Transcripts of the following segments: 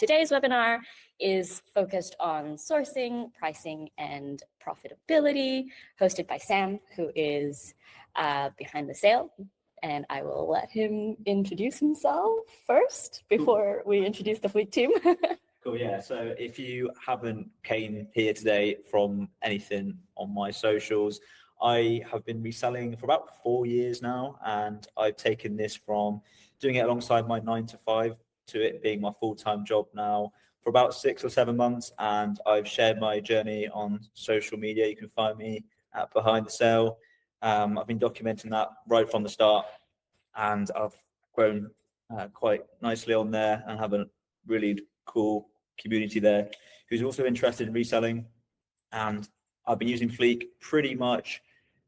Today's webinar is focused on sourcing, pricing, and profitability, hosted by Sam, who is behind the sale. And I will let him introduce himself first before we introduce the Fleek team. Cool, yeah. So if you haven't came here today from anything on my socials, I have been reselling for about 4 years now, and I've taken this from doing it alongside my 9 to 5 to it being my full-time job now for about 6 or 7 months. And I've shared my journey on social media. You can find me at Behind the Sale. I've been documenting that right from the start, and I've grown quite nicely on there and have a really cool community there who's also interested in reselling. And I've been using Fleek pretty much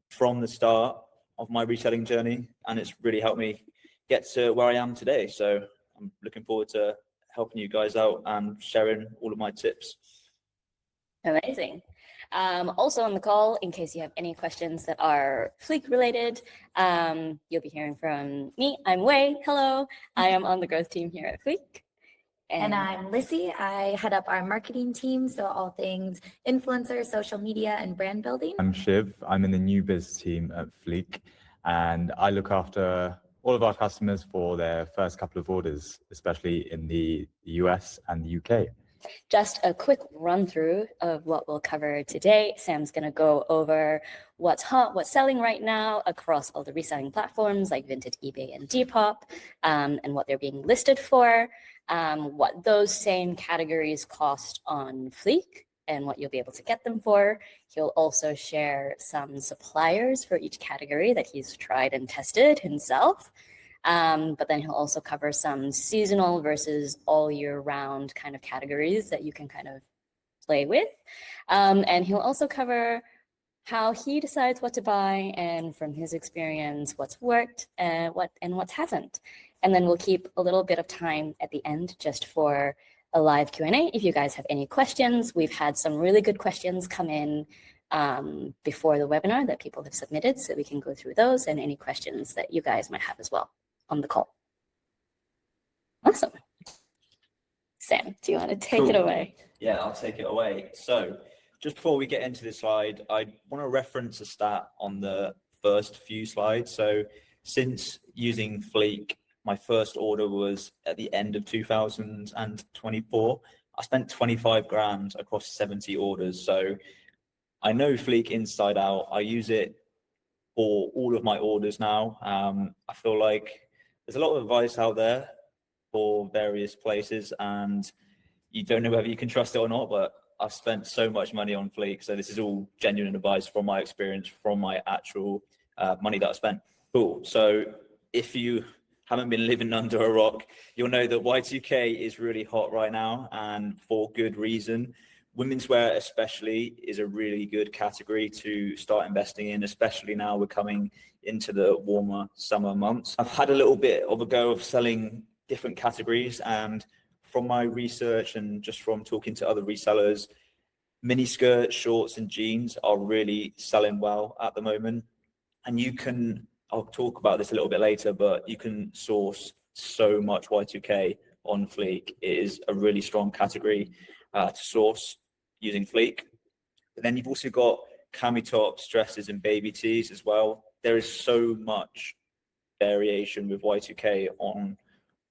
from the start of my reselling journey, and it's really helped me get to where I am today. So I'm looking forward to helping you guys out and sharing all of my tips. Amazing. Also on the call, in case you have any questions that are Fleek related, you'll be hearing from me. I'm Wei. Hello. I am on the growth team here at Fleek. And I'm Lissy. I head up our marketing team, so all things influencer, social media, and brand building. I'm Shiv. I'm in the new biz team at Fleek, and I look after all of our customers for their first couple of orders, especially in the US and the UK. Just a quick run through of what we'll cover today. Sam's going to go over what's hot, what's selling right now across all the reselling platforms like Vinted, eBay, and Depop, and what they're being listed for, what those same categories cost on Fleek and what you'll be able to get them for. He'll also share some suppliers for each category that he's tried and tested himself. But then he'll also cover some seasonal versus all year round kind of categories that you can kind of play with. And he'll also cover how he decides what to buy and from his experience, what's worked and what hasn't. And then we'll keep a little bit of time at the end just for a live Q&A. If you guys have any questions, we've had some really good questions come in before the webinar that people have submitted, so we can go through those and any questions that you guys might have as well on the call. Awesome. Sam, do you want to take it away? Yeah, I'll take it away. So just before we get into this slide, I want to reference a stat on the first few slides. So since using Fleek, my first order was at the end of 2024. I spent 25 grand across 70 orders. So I know Fleek inside out. I use it for all of my orders now. I feel like there's a lot of advice out there for various places, and you don't know whether you can trust it or not, but I've spent so much money on Fleek. So this is all genuine advice from my experience, from my actual money that I spent. Cool. So if you haven't been living under a rock, you'll know that Y2K is really hot right now, and for good reason. Womenswear especially is a really good category to start investing in, especially now we're coming into the warmer summer months. I've had a little bit of a go of selling different categories, and from my research and just from talking to other resellers, mini skirts, shorts, and jeans are really selling well at the moment. And you can, I'll talk about this a little bit later, but you can source so much Y2K on Fleek. It is a really strong category to source using Fleek. But then you've also got cami tops, dresses, and baby tees as well. There is so much variation with Y2K on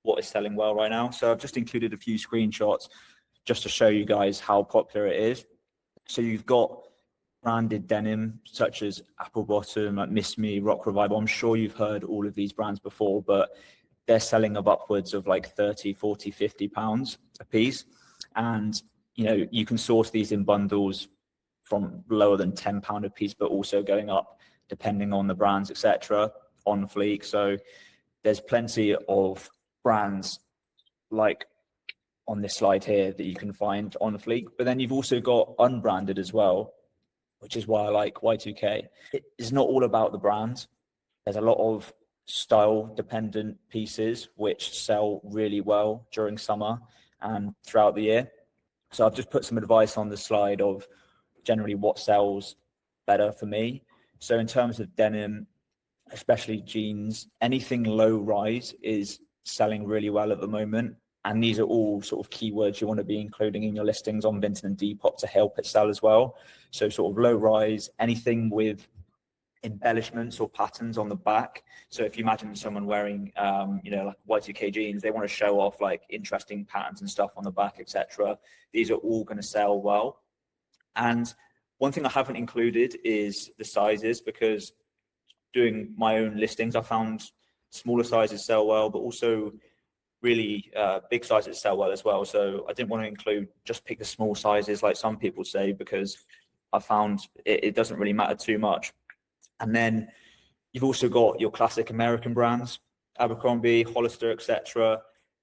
what is selling well right now. So I've just included a few screenshots just to show you guys how popular it is. So you've got branded denim such as Apple Bottom, like Miss Me, Rock Revival. I'm sure you've heard all of these brands before, but they're selling of upwards of like 30, 40, 50 pounds a piece. And you know, you can source these in bundles from lower than £10 a piece, but also going up depending on the brands, etc. on Fleek. So there's plenty of brands like on this slide here that you can find on Fleek. But then you've also got unbranded as well, which is why I like Y2K. It is not all about the brand. There's a lot of style dependent pieces which sell really well during summer and throughout the year. So I've just put some advice on the slide of generally what sells better for me. So in terms of denim, especially jeans, anything low rise is selling really well at the moment. And these are all sort of keywords you want to be including in your listings on Vinted and Depop to help it sell as well. So sort of low rise, anything with embellishments or patterns on the back. So if you imagine someone wearing, like Y2K jeans, they want to show off like interesting patterns and stuff on the back, etc. These are all going to sell well. And one thing I haven't included is the sizes, because doing my own listings, I found smaller sizes sell well, but also really big sizes sell well as well. So I didn't want to include just pick the small sizes like some people say, because I found it doesn't really matter too much. And then you've also got your classic American brands, Abercrombie, Hollister, etc.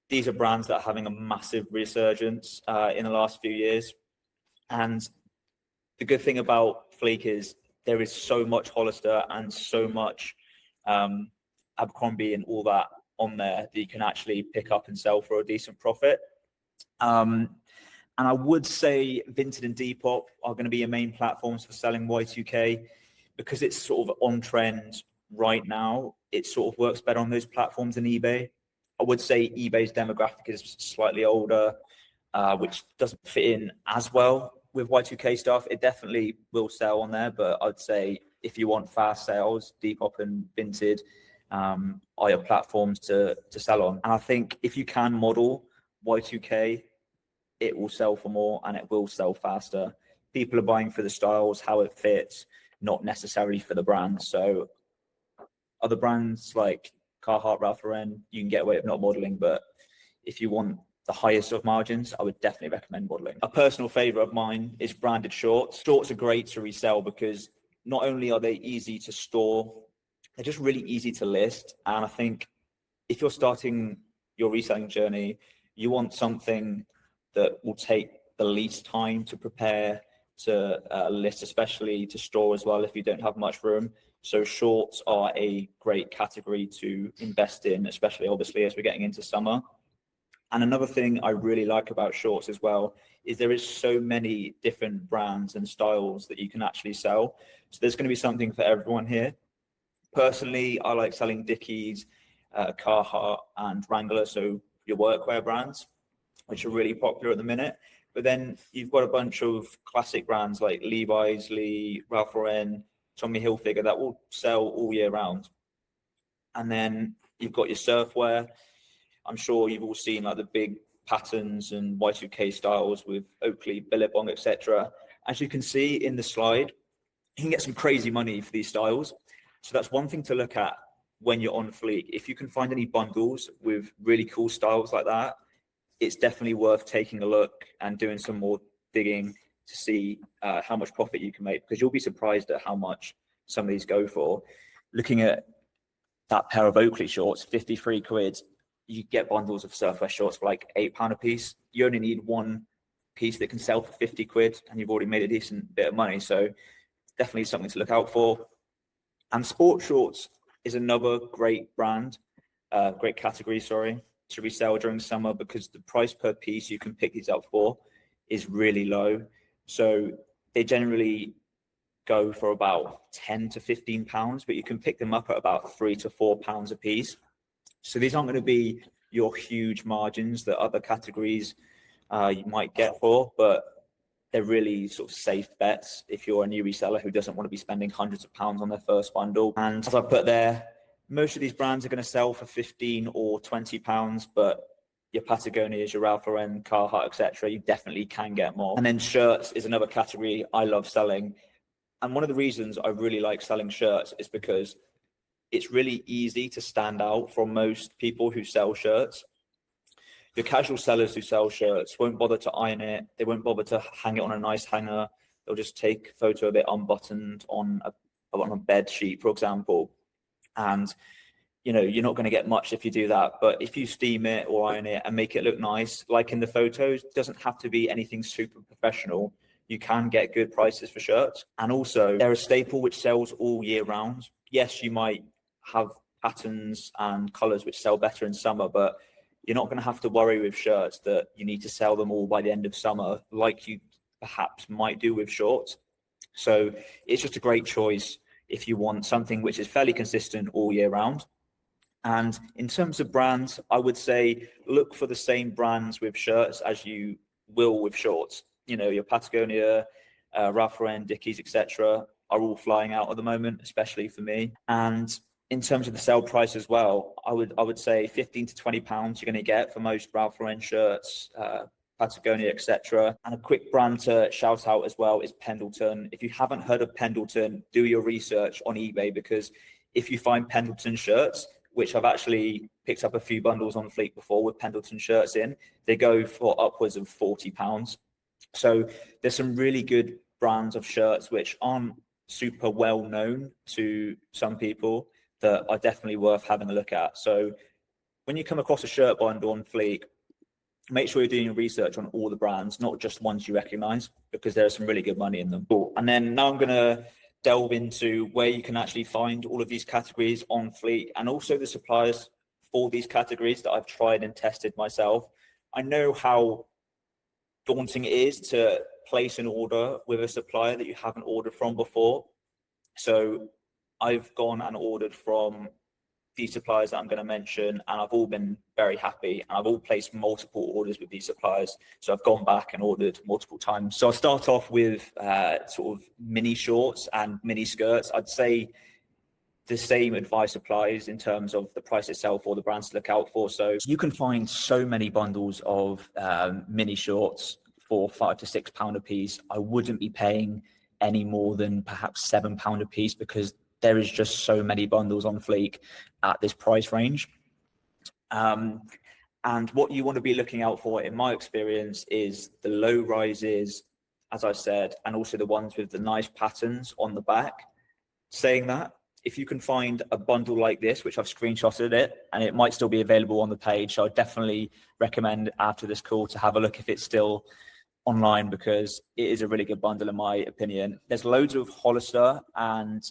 These are brands that are having a massive resurgence in the last few years. And the good thing about Fleek is there is so much Hollister and so much Abercrombie and all that on there that you can actually pick up and sell for a decent profit. And I would say Vinted and Depop are going to be your main platforms for selling Y2K, because it's sort of on trend right now. It sort of works better on those platforms than eBay. I would say eBay's demographic is slightly older, which doesn't fit in as well with Y2K stuff. It definitely will sell on there, but I'd say if you want fast sales, Depop and Vinted are your platforms to sell on. And I think if you can model Y2K, it will sell for more and it will sell faster. People are buying for the styles, how it fits, not necessarily for the brand. So other brands like Carhartt, Ralph Lauren, you can get away with not modeling, but if you want the highest of margins, I would definitely recommend modeling. A personal favorite of mine is branded shorts. Shorts are great to resell because not only are they easy to store, they're just really easy to list. And I think if you're starting your reselling journey, you want something that will take the least time to prepare, to list, especially to store as well if you don't have much room. So shorts are a great category to invest in, especially obviously as we're getting into summer. And another thing I really like about shorts as well is there is so many different brands and styles that you can actually sell. So there's going to be something for everyone here. Personally, I like selling Dickies, Carhartt and Wrangler, so your workwear brands, which are really popular at the minute. But then you've got a bunch of classic brands like Levi's, Lee, Ralph Lauren, Tommy Hilfiger that will sell all year round. And then you've got your surfwear. I'm sure you've all seen like the big patterns and Y2K styles with Oakley, Billabong, etc. As you can see in the slide, you can get some crazy money for these styles. So that's one thing to look at when you're on Fleek. If you can find any bundles with really cool styles like that, it's definitely worth taking a look and doing some more digging to see how much profit you can make, because you'll be surprised at how much some of these go for. Looking at that pair of Oakley shorts, 53 quid, you get bundles of surfwear shorts for like £8 a piece. You only need one piece that can sell for 50 quid and you've already made a decent bit of money. So definitely something to look out for. And sport shorts is another great brand, great category, to resell during summer, because the price per piece you can pick these up for is really low. So they generally go for about 10 to 15 pounds, but you can pick them up at about £3 to £4 a piece. So these aren't going to be your huge margins that other categories you might get for, but they're really sort of safe bets if you're a new reseller who doesn't want to be spending hundreds of pounds on their first bundle. And as I put there, most of these brands are going to sell for 15 or 20 pounds, but your Patagonias, your Ralph Lauren, Carhartt, etc., you definitely can get more. And then shirts is another category I love selling. And one of the reasons I really like selling shirts is because it's really easy to stand out from most people who sell shirts. Your casual sellers who sell shirts won't bother to iron it. They won't bother to hang it on a nice hanger. They'll just take a photo of it unbuttoned on a bed sheet, for example. And, you know, you're not going to get much if you do that. But if you steam it or iron it and make it look nice, like in the photos, it doesn't have to be anything super professional. You can get good prices for shirts. And also, they're a staple which sells all year round. Yes, you might have patterns and colors which sell better in summer, but you're not going to have to worry with shirts that you need to sell them all by the end of summer like you perhaps might do with shorts. So it's just a great choice if you want something which is fairly consistent all year round. And in terms of brands, I would say look for the same brands with shirts as you will with shorts. You know, your Patagonia, Ralph Lauren, Dickies, etc. are all flying out at the moment, especially for me. And in terms of the sale price as well, I would say 15 to 20 pounds you're going to get for most Ralph Lauren shirts, Patagonia, etc. And a quick brand to shout out as well is Pendleton. If you haven't heard of Pendleton, do your research on eBay, because if you find Pendleton shirts, which I've actually picked up a few bundles on Fleek before with Pendleton shirts in, they go for upwards of £40. So there's some really good brands of shirts which aren't super well known to some people that are definitely worth having a look at. So when you come across a shirt bundle on Fleek, make sure you're doing your research on all the brands, not just ones you recognize, because there's some really good money in them. Cool. And then now I'm going to delve into where you can actually find all of these categories on Fleek, and also the suppliers for these categories that I've tried and tested myself. I know how daunting it is to place an order with a supplier that you haven't ordered from before. So I've gone and ordered from these suppliers that I'm going to mention, and I've all been very happy, and I've all placed multiple orders with these suppliers. So I've gone back and ordered multiple times. So I'll start off with sort of mini shorts and mini skirts. I'd say the same advice applies in terms of the price itself or the brands to look out for. So you can find so many bundles of mini shorts for £5 to £6 a piece. I wouldn't be paying any more than perhaps £7 a piece, because there is just so many bundles on Fleek at this price range. And what you want to be looking out for, in my experience, is the low rises, as I said, and also the ones with the nice patterns on the back. Saying that, if you can find a bundle like this, which I've screenshotted it, and it might still be available on the page, so I definitely recommend after this call to have a look if it's still online, because it is a really good bundle in my opinion. There's loads of Hollister and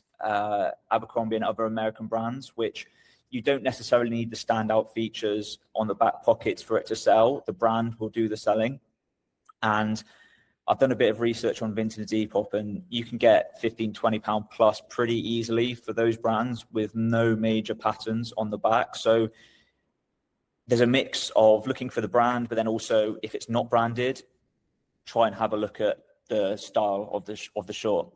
Abercrombie and other American brands, which you don't necessarily need the standout features on the back pockets for it to sell. The brand will do the selling. And I've done a bit of research on Vinted and Depop, and you can get £15, £20 plus pretty easily for those brands with no major patterns on the back. So there's a mix of looking for the brand, but then also if it's not branded, try and have a look at the style of the short.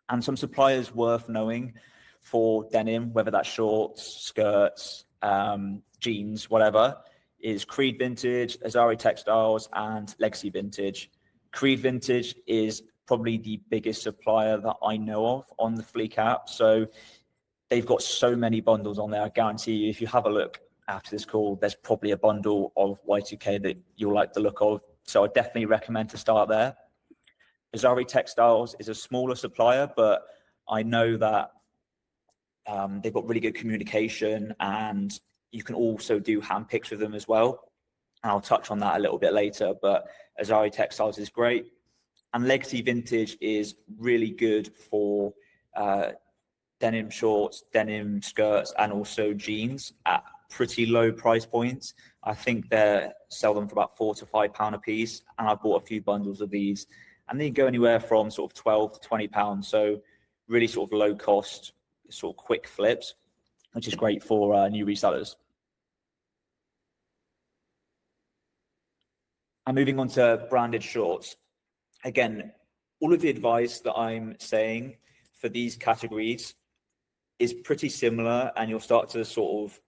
And some suppliers worth knowing for denim, whether that's shorts, skirts, jeans, whatever, is Creed Vintage, Azari Textiles, and Legacy Vintage. Creed Vintage is probably the biggest supplier that I know of on the Fleek app. So they've got so many bundles on there. I guarantee you, if you have a look after this call, there's probably a bundle of Y2K that you'll like the look of. So I definitely recommend to start there. Azari Textiles is a smaller supplier, but I know that they've got really good communication, and you can also do hand picks with them as well. And I'll touch on that a little bit later, but Azari Textiles is great. And Legacy Vintage is really good for denim shorts, denim skirts, and also jeans at pretty low price points. I think they sell them for about £4 to £5 a piece, and I bought a few bundles of these, and they go anywhere from sort of £12 to £20. So really sort of low cost, sort of quick flips, which is great for new resellers. And moving on to branded shorts. Again, all of the advice that I'm saying for these categories is pretty similar, and you'll start to sort of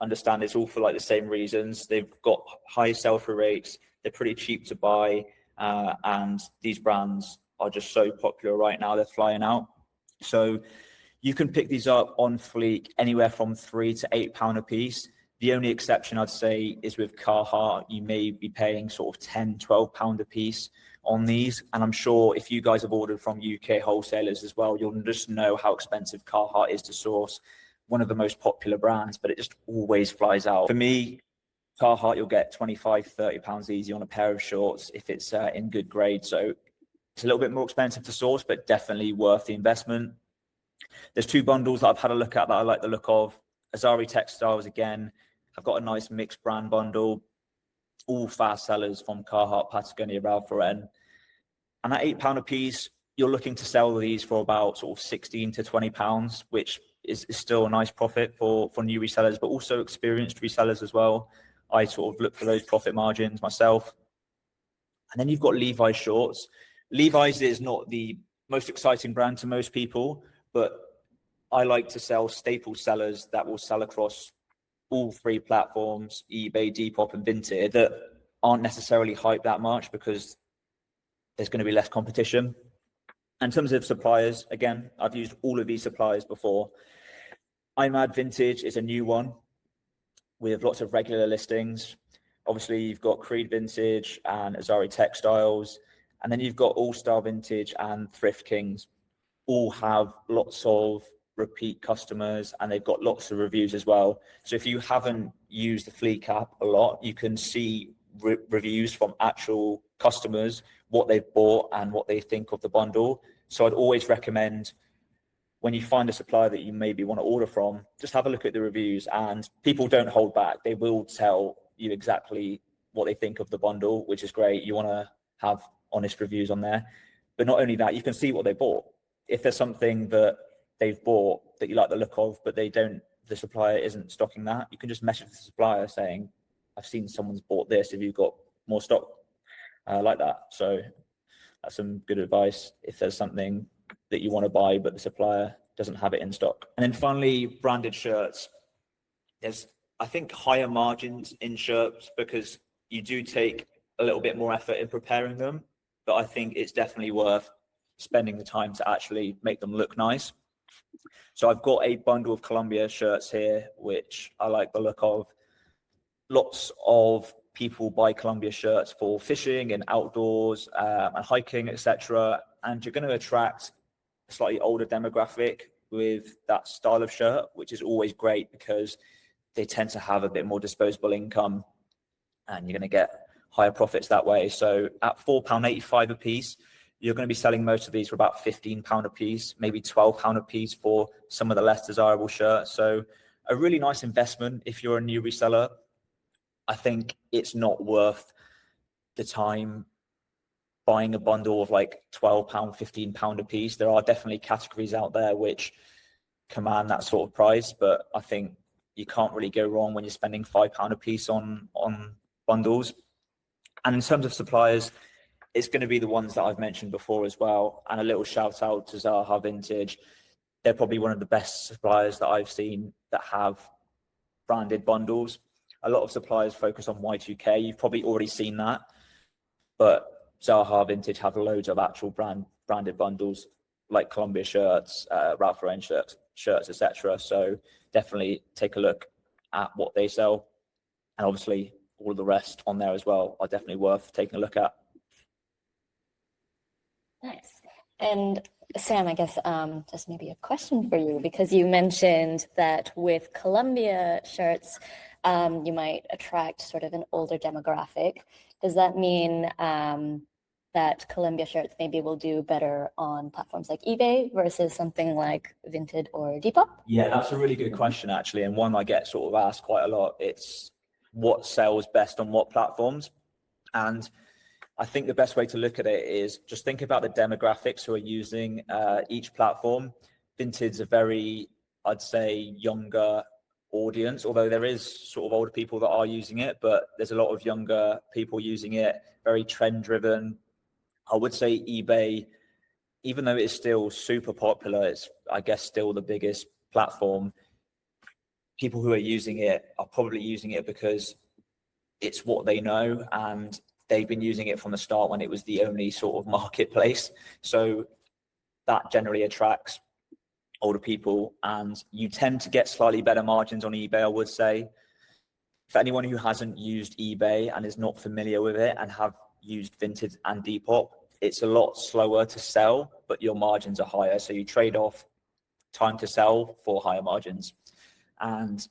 understand it's all for like the same reasons. They've got high sell-through rates, they're pretty cheap to buy, and these brands are just so popular right now, they're flying out. So you can pick these up on Fleek anywhere from £3 to £8 a piece. The only exception I'd say is with Carhartt. You may be paying sort of £10, £12 a piece on these. And I'm sure if you guys have ordered from UK wholesalers as well, you'll just know how expensive Carhartt is to source. One of the most popular brands, but it just always flies out. For me, Carhartt, you'll get £25, £30 easy on a pair of shorts if it's in good grade. So it's a little bit more expensive to source, but definitely worth the investment. There's two bundles that I've had a look at that I like the look of. Azari Textiles, again, I've got a nice mixed brand bundle, all fast sellers from Carhartt, Patagonia, Ralph Lauren. And at £8 a piece, you're looking to sell these for about sort of £16 to £20, which is still a nice profit for new resellers, but also experienced resellers as well. I sort of look for those profit margins myself. And then you've got Levi's shorts. Levi's is not the most exciting brand to most people, but I like to sell staple sellers that will sell across all three platforms, eBay, Depop, and Vinted, that aren't necessarily hyped that much because there's going to be less competition. In terms of suppliers, again, I've used all of these suppliers before. iMad Vintage is a new one with lots of regular listings. Obviously, you've got Creed Vintage and Azari Textiles, and then you've got All Star Vintage and Thrift Kings. All have lots of repeat customers, and they've got lots of reviews as well. So if you haven't used the Fleek app a lot, you can see reviews from actual customers, what they've bought and what they think of the bundle. So I'd always recommend, when you find a supplier that you maybe want to order from, just have a look at the reviews, and people don't hold back. They will tell you exactly what they think of the bundle, which is great. You want to have honest reviews on there. But not only that, you can see what they bought. If there's something that they've bought that you like the look of, but the supplier isn't stocking that, you can just message the supplier saying, I've seen someone's bought this, have you got more stock? Like that. So that's some good advice if there's something that you want to buy but the supplier doesn't have it in stock. And then finally, branded shirts. There's, I think, higher margins in shirts because you do take a little bit more effort in preparing them, but I think it's definitely worth spending the time to actually make them look nice. So I've got a bundle of Columbia shirts here, which I like the look of. Lots of people buy Columbia shirts for fishing and outdoors and hiking, etc. And you're going to attract a slightly older demographic with that style of shirt, which is always great because they tend to have a bit more disposable income and you're going to get higher profits that way. So at £4.85 a piece, you're going to be selling most of these for about £15 a piece, maybe £12 a piece for some of the less desirable shirts. So a really nice investment if you're a new reseller. I think it's not worth the time buying a bundle of like £12, £15 a piece. There are definitely categories out there which command that sort of price, but I think you can't really go wrong when you're spending £5 a piece on bundles. And in terms of suppliers, it's going to be the ones that I've mentioned before as well. And a little shout out to Zaha Vintage. They're probably one of the best suppliers that I've seen that have branded bundles. A lot of suppliers focus on Y2K. You've probably already seen that, but Zaha Vintage have loads of actual branded bundles like Columbia shirts, Ralph Lauren shirts, etc. So definitely take a look at what they sell, and obviously all of the rest on there as well are definitely worth taking a look at. Nice. And Sam, I guess just maybe a question for you, because you mentioned that with Columbia shirts, you might attract sort of an older demographic. Does that mean that Columbia shirts maybe will do better on platforms like eBay versus something like Vinted or Depop? Yeah, that's a really good question, actually, and one I get sort of asked quite a lot. It's what sells best on what platforms. And I think the best way to look at it is just think about the demographics who are using each platform. Vinted's a very, I'd say, younger audience, although there is sort of older people that are using it, but there's a lot of younger people using it, very trend driven. I would say eBay, even though it's still super popular, it's, I guess, still the biggest platform. People who are using it are probably using it because it's what they know, and they've been using it from the start when it was the only sort of marketplace. So that generally attracts older people, and you tend to get slightly better margins on eBay, I would say. For anyone who hasn't used eBay and is not familiar with it and have used Vinted and Depop, it's a lot slower to sell, but your margins are higher. So you trade off time to sell for higher margins. And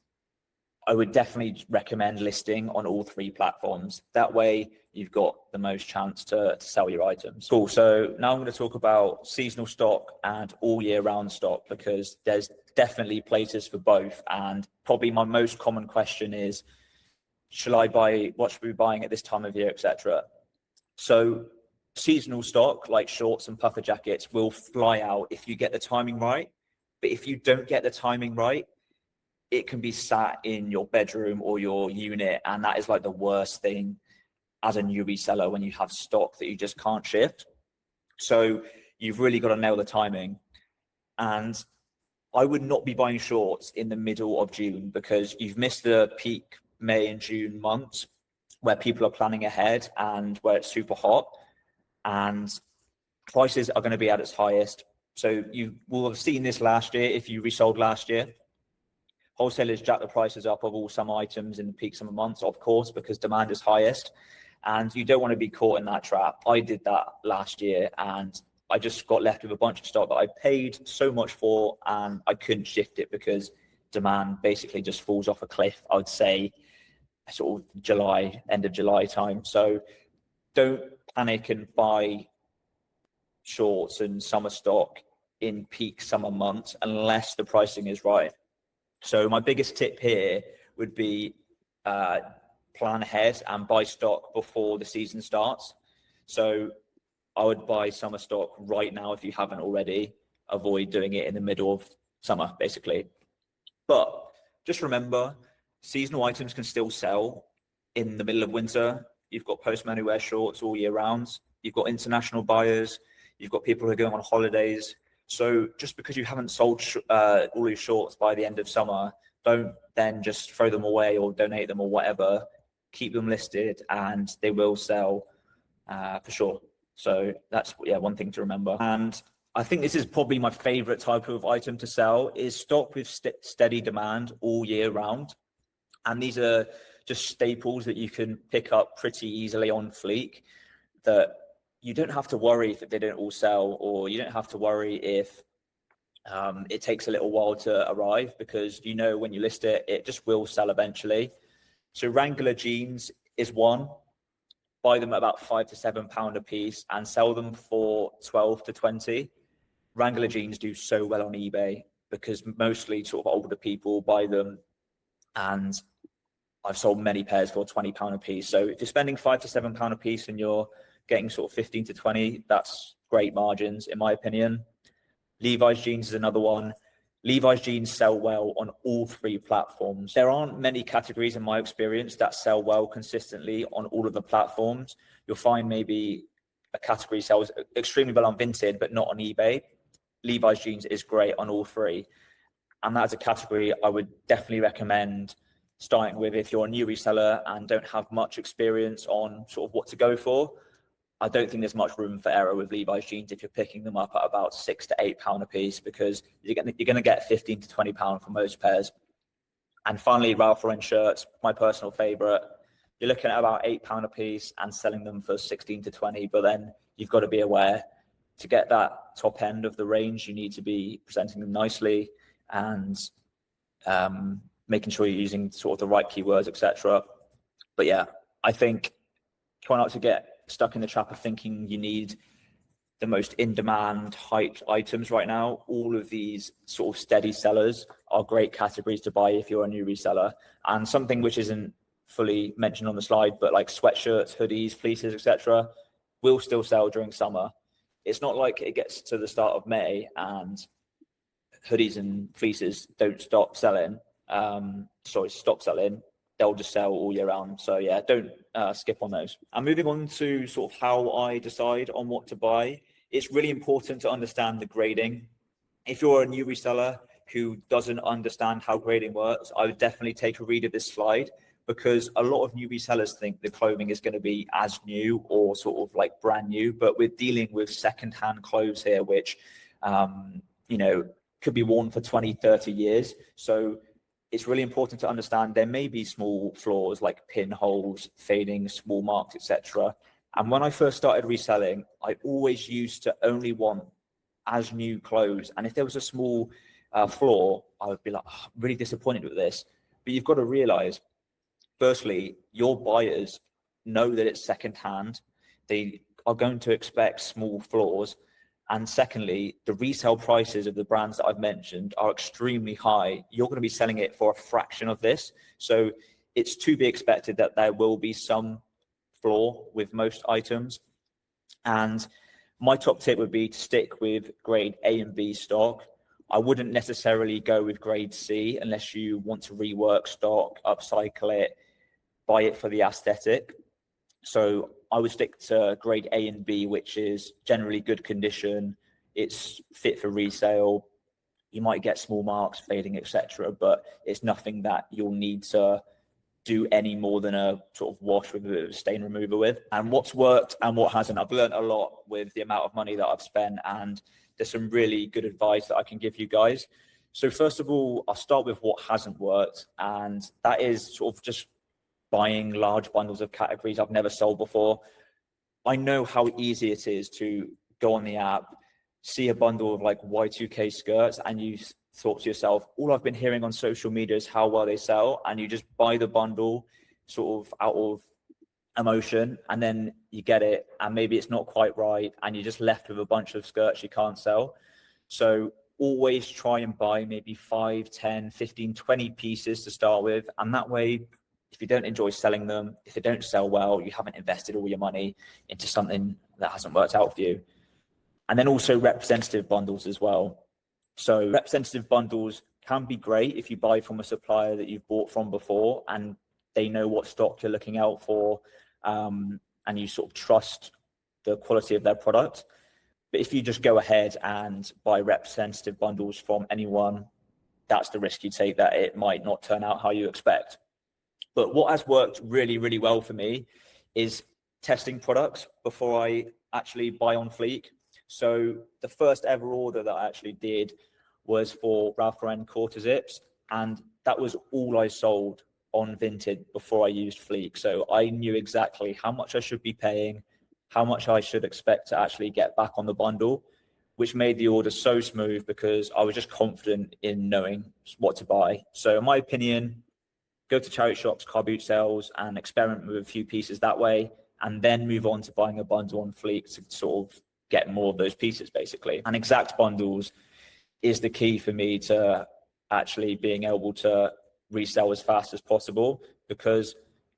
I would definitely recommend listing on all three platforms. That way you've got the most chance to sell your items. Cool. So now I'm going to talk about seasonal stock and all year round stock, because there's definitely places for both. And probably my most common question is, what should we be buying at this time of year, etc. So seasonal stock like shorts and puffer jackets will fly out if you get the timing right. But if you don't get the timing right, it can be sat in your bedroom or your unit. And that is like the worst thing as a new reseller when you have stock that you just can't shift. So you've really got to nail the timing. And I would not be buying shorts in the middle of June because you've missed the peak May and June months where people are planning ahead and where it's super hot and prices are going to be at its highest. So you will have seen this last year if you resold last year. Wholesalers jack the prices up of all some items in the peak summer months, of course, because demand is highest. And you don't want to be caught in that trap. I did that last year and I just got left with a bunch of stock that I paid so much for and I couldn't shift it because demand basically just falls off a cliff, I would say, sort of July, end of July time. So don't panic and buy shorts and summer stock in peak summer months unless the pricing is right. So my biggest tip here would be plan ahead and buy stock before the season starts. So I would buy summer stock right now if you haven't already. Avoid doing it in the middle of summer, basically. But just remember, seasonal items can still sell in the middle of winter. You've got postmen who wear shorts all year round. You've got international buyers. You've got people who are going on holidays. So just because you haven't sold all your shorts by the end of summer, don't then just throw them away or donate them or whatever. Keep them listed and they will sell for sure. So that's one thing to remember. And I think this is probably my favorite type of item to sell is stock with steady demand all year round. And these are just staples that you can pick up pretty easily on Fleek that you don't have to worry if they don't all sell, or you don't have to worry if it takes a little while to arrive, because you know when you list it, it just will sell eventually. So Wrangler jeans is one. Buy them at about £5 to £7 a piece and sell them for 12 to 20. Wrangler jeans do so well on eBay because mostly sort of older people buy them, and I've sold many pairs for £20 a piece. So if you're spending £5 to £7 a piece and you're getting sort of 15 to 20, that's great margins in my opinion. Levi's jeans is another one. Levi's jeans sell well on all three platforms. There aren't many categories in my experience that sell well consistently on all of the platforms. You'll find maybe a category sells extremely well on Vinted, but not on eBay. Levi's jeans is great on all three. And that's a category I would definitely recommend starting with if you're a new reseller and don't have much experience on sort of what to go for. I don't think there's much room for error with Levi's jeans if you're picking them up at about £6 to £8 a piece, because you're going to get 15 to £20 for most pairs. And finally, Ralph Lauren shirts, my personal favorite. You're looking at about £8 a piece and selling them for 16 to 20. But then you've got to be aware, to get that top end of the range, you need to be presenting them nicely and making sure you're using sort of the right keywords, etc. But yeah, I think try not to get stuck in the trap of thinking you need the most in-demand hyped items right now. All of these sort of steady sellers are great categories to buy if you're a new reseller. And something which isn't fully mentioned on the slide, but like sweatshirts, hoodies, fleeces, etc., will still sell during summer. It's not like it gets to the start of May and hoodies and fleeces don't stop selling. Stop selling. They'll just sell all year round. So yeah, don't skip on those. And moving on to sort of how I decide on what to buy, it's really important to understand the grading. If you're a new reseller who doesn't understand how grading works, I would definitely take a read of this slide, because a lot of new resellers think the clothing is going to be as new or sort of like brand new, but we're dealing with secondhand clothes here, which, could be worn for 20, 30 years. So it's really important to understand there may be small flaws like pinholes, fading, small marks, etc. And when I first started reselling, I always used to only want as new clothes. And if there was a small flaw, I would be like, really disappointed with this. But you've got to realize, firstly, your buyers know that it's secondhand. They are going to expect small flaws. And secondly, the resale prices of the brands that I've mentioned are extremely high. You're going to be selling it for a fraction of this. So it's to be expected that there will be some flaw with most items. And my top tip would be to stick with grade A and B stock. I wouldn't necessarily go with grade C unless you want to rework stock, upcycle it, buy it for the aesthetic. So I would stick to grade A and B, which is generally good condition. It's fit for resale. You might get small marks, fading, etc., but it's nothing that you'll need to do any more than a sort of wash with a bit of stain remover with. And what's worked and what hasn't, I've learned a lot with the amount of money that I've spent, and there's some really good advice that I can give you guys. So first of all, I'll start with what hasn't worked, and that is sort of just buying large bundles of categories I've never sold before. I know how easy it is to go on the app, see a bundle of like Y2K skirts, and you thought to yourself, all I've been hearing on social media is how well they sell, and you just buy the bundle sort of out of emotion, and then you get it and maybe it's not quite right, and you're just left with a bunch of skirts you can't sell. So always try and buy maybe 5, 10, 15, 20 pieces to start with, and that way, if you don't enjoy selling them, if they don't sell well, you haven't invested all your money into something that hasn't worked out for you. And then also representative bundles as well. So representative bundles can be great if you buy from a supplier that you've bought from before and they know what stock you're looking out for, and you sort of trust the quality of their product. But if you just go ahead and buy representative bundles from anyone, that's the risk you take, that it might not turn out how you expect. But what has worked really, really well for me is testing products before I actually buy on Fleek. So the first ever order that I actually did was for Ralph Lauren quarter zips, and that was all I sold on Vinted before I used Fleek. So I knew exactly how much I should be paying, how much I should expect to actually get back on the bundle, which made the order so smooth because I was just confident in knowing what to buy. So in my opinion, go to charity shops, car boot sales, and experiment with a few pieces that way, and then move on to buying a bundle on Fleek to sort of get more of those pieces basically. And exact bundles is the key for me to actually being able to resell as fast as possible, because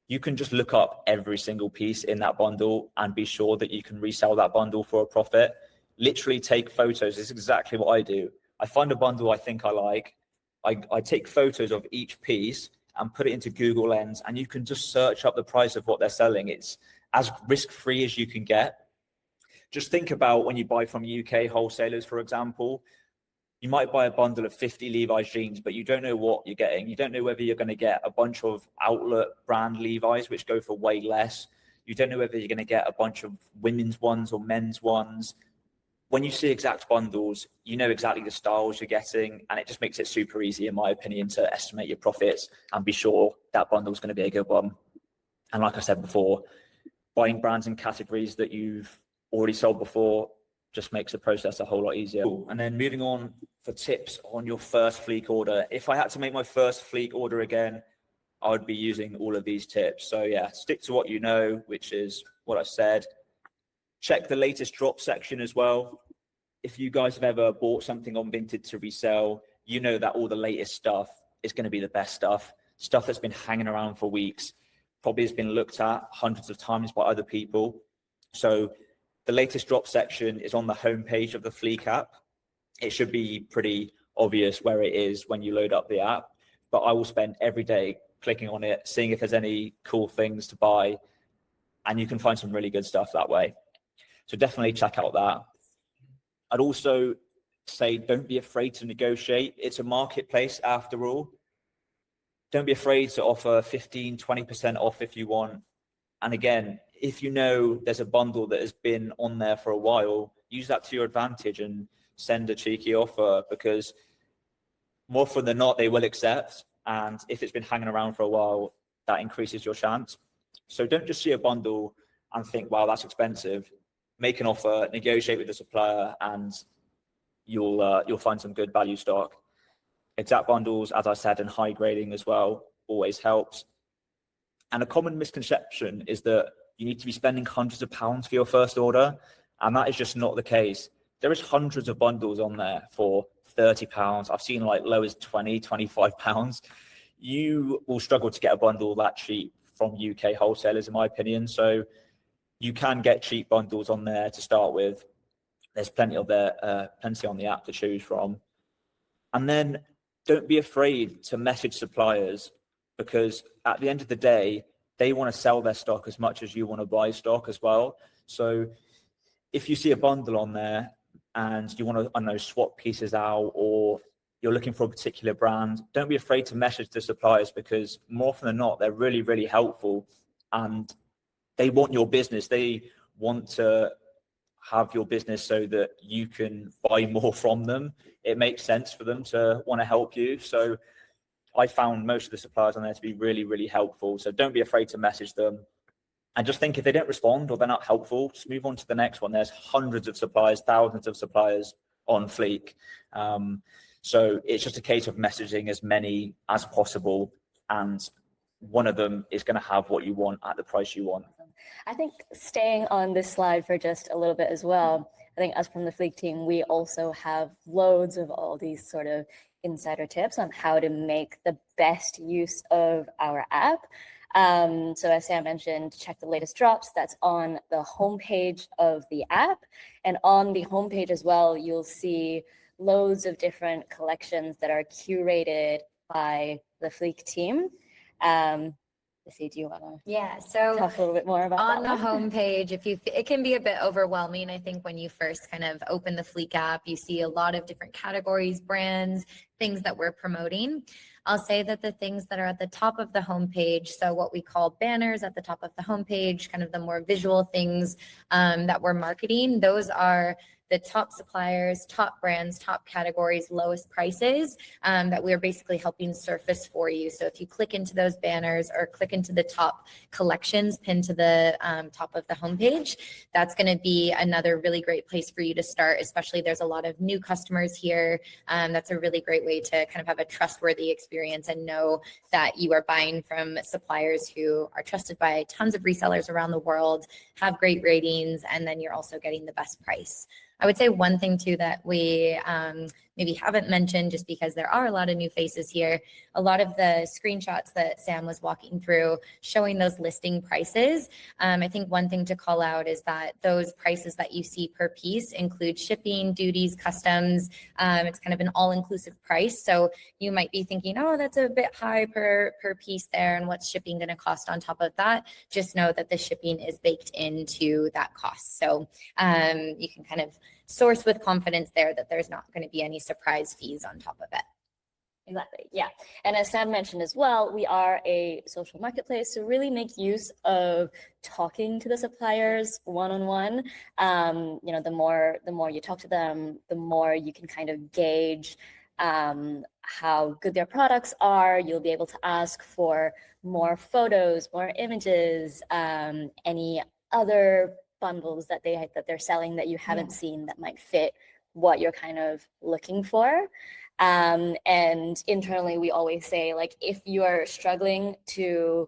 you can just look up every single piece in that bundle and be sure that you can resell that bundle for a profit. Literally take photos. It's exactly what I do. I find a bundle I think I like. I take photos of each piece and put it into Google Lens, and you can just search up the price of what they're selling. It's as risk-free as you can get. Just think about when you buy from UK wholesalers, for example, you might buy a bundle of 50 Levi's jeans, but you don't know what you're getting. You don't know whether you're going to get a bunch of outlet brand Levi's, which go for way less. You don't know whether you're going to get a bunch of women's ones or men's ones. When you see exact bundles, you know exactly the styles you're getting, and it just makes it super easy, in my opinion, to estimate your profits and be sure that bundle is going to be a good one. And like I said before, buying brands and categories that you've already sold before just makes the process a whole lot easier. And then moving on for tips on your first Fleek order. If I had to make my first Fleek order again, I would be using all of these tips. So yeah, stick to what you know, which is what I said. Check the latest drop section as well. If you guys have ever bought something on Vinted to resell, you know that all the latest stuff is going to be the best stuff. Stuff that's been hanging around for weeks, probably has been looked at hundreds of times by other people. So the latest drop section is on the homepage of the Fleek app. It should be pretty obvious where it is when you load up the app, but I will spend every day clicking on it, seeing if there's any cool things to buy, and you can find some really good stuff that way. So definitely check out that. I'd also say don't be afraid to negotiate. It's a marketplace after all. Don't be afraid to offer 15, 20% off if you want. And again, if you know there's a bundle that has been on there for a while, use that to your advantage and send a cheeky offer, because more often than not, they will accept. And if it's been hanging around for a while, that increases your chance. So don't just see a bundle and think, wow, that's expensive. Make an offer, negotiate with the supplier, and you'll find some good value stock. Exact bundles, as I said, and high grading as well always helps. And a common misconception is that you need to be spending hundreds of pounds for your first order, and that is just not the case. There is hundreds of bundles on there for £30. I've seen like low as £20, £25. You will struggle to get a bundle that cheap from UK wholesalers, in my opinion. So you can get cheap bundles on there to start with. There's plenty on the app to choose from. And then don't be afraid to message suppliers, because at the end of the day, they want to sell their stock as much as you want to buy stock as well. So if you see a bundle on there and you want to, I don't know, swap pieces out, or you're looking for a particular brand, don't be afraid to message the suppliers, because more often than not, they're really, really helpful, and they want your business. They want to have your business so that you can buy more from them. It makes sense for them to want to help you. So I found most of the suppliers on there to be really, really helpful. So don't be afraid to message them. And just think, if they don't respond or they're not helpful, just move on to the next one. There's hundreds of suppliers, thousands of suppliers on Fleek. So it's just a case of messaging as many as possible, and one of them is going to have what you want at the price you want. I think staying on this slide for just a little bit as well, I think us from the Fleek team, we also have loads of all these sort of insider tips on how to make the best use of our app. So as Sam mentioned, check the latest drops. That's on the homepage of the app. And on the homepage as well, you'll see loads of different collections that are curated by the Fleek team. Lissy, do you want to talk a little bit more about on that the homepage? It can be a bit overwhelming. I think when you first kind of open the Fleek app, you see a lot of different categories, brands, things that we're promoting. I'll say that the things that are at the top of the homepage, so what we call banners at the top of the homepage, kind of the more visual things that we're marketing, those are the top suppliers, top brands, top categories, lowest prices that we're basically helping surface for you. So if you click into those banners or click into the top collections pinned to the top of the homepage, that's going to be another really great place for you to start, especially there's a lot of new customers here. That's a really great way to kind of have a trustworthy experience and know that you are buying from suppliers who are trusted by tons of resellers around the world, have great ratings, and then you're also getting the best price. I would say one thing too that we maybe haven't mentioned, just because there are a lot of new faces here, a lot of the screenshots that Sam was walking through showing those listing prices. I think one thing to call out is that those prices that you see per piece include shipping, duties, customs. It's kind of an all-inclusive price. So you might be thinking, oh, that's a bit high per piece there, and what's shipping going to cost on top of that? Just know that the shipping is baked into that cost. So you can kind of source with confidence there that there's not going to be any surprise fees on top of it. Exactly. Yeah. And as Sam mentioned as well, we are a social marketplace, so really make use of talking to the suppliers one-on-one. The more you talk to them, the more you can kind of gauge how good their products are. You'll be able to ask for more photos, more images, any other bundles that they're selling that you haven't seen that might fit what you're kind of looking for. And internally, we always say, like, if you're struggling to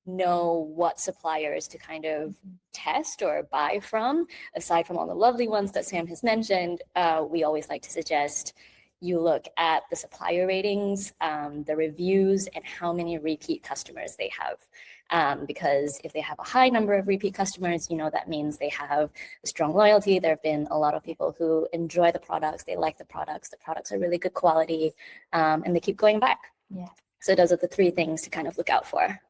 know what suppliers to kind of test or buy from, aside from all the lovely ones that Sam has mentioned, we always like to suggest you look at the supplier ratings, the reviews, and how many repeat customers they have. Because if they have a high number of repeat customers, that means they have a strong loyalty. There have been a lot of people who enjoy the products, they like the products are really good quality, and they keep going back. Yeah. So those are the three things to kind of look out for.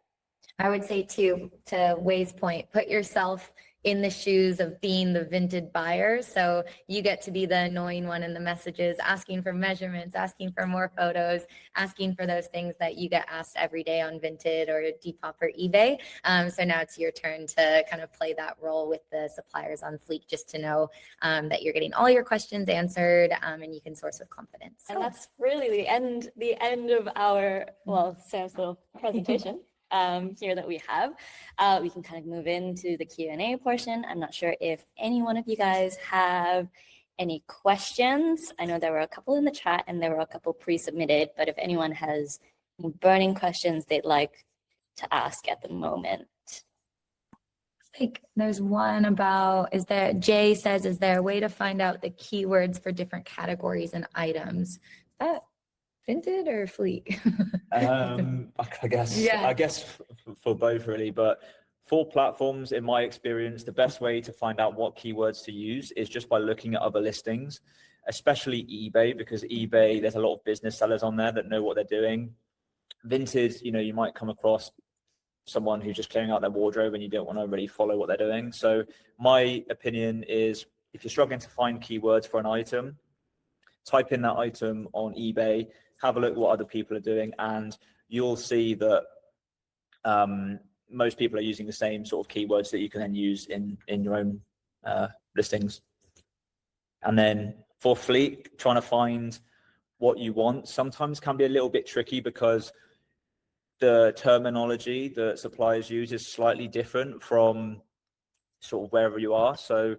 I would say too, to Way's point, put yourself in the shoes of being the Vinted buyer. So you get to be the annoying one in the messages, asking for measurements, asking for more photos, asking for those things that you get asked every day on Vinted or Depop or eBay. So now it's your turn to kind of play that role with the suppliers on Fleek, just to know that you're getting all your questions answered and you can source with confidence. And that's really the end of our, Sam's little presentation. Here that we have. We can kind of move into the Q&A portion. I'm not sure if any one of you guys have any questions. I know there were a couple in the chat and there were a couple pre-submitted, but if anyone has any burning questions they'd like to ask at the moment. I think there's one about, Jay says, is there a way to find out the keywords for different categories and items? Is that Vinted or Fleek? I guess for both really, but for platforms, in my experience, the best way to find out what keywords to use is just by looking at other listings. especially eBay, because eBay, there's a lot of business sellers on there that know what they're doing. Vinted, you might come across someone who's just clearing out their wardrobe and you don't want to really follow what they're doing. So my opinion is, if you're struggling to find keywords for an item, type in that item on eBay, have a look at what other people are doing, and you'll see that most people are using the same sort of keywords that you can then use in your own listings. And then for Fleek, trying to find what you want sometimes can be a little bit tricky, because the terminology that suppliers use is slightly different from sort of wherever you are. So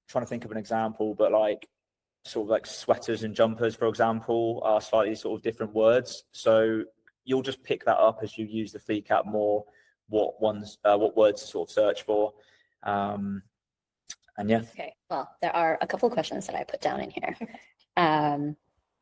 trying to think of an example, but like sort of like sweaters and jumpers, for example, are slightly sort of different words. So you'll just pick that up as you use the Fleek app more, what words to sort of search for. And yeah. Okay, well, there are a couple of questions that I put down in here. And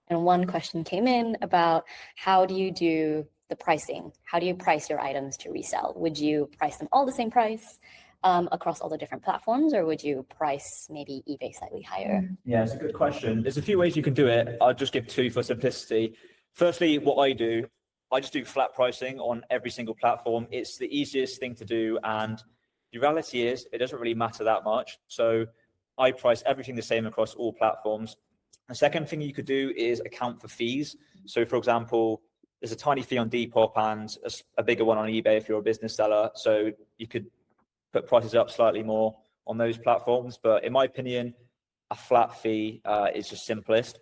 one question came in about, how do you do the pricing? How do you price your items to resell? Would you price them all the same price across all the different platforms, or would you price maybe eBay slightly higher? Yeah, it's a good question. There's a few ways you can do it. I'll just give two for simplicity. Firstly, what I do, I just do flat pricing on every single platform. It's the easiest thing to do, and the reality is it doesn't really matter that much. So I price everything the same across all platforms. The second thing you could do is account for fees. So for example, there's a tiny fee on Depop and a bigger one on eBay if you're a business seller. So you could put prices up slightly more on those platforms. But in my opinion, a flat fee is just simplest.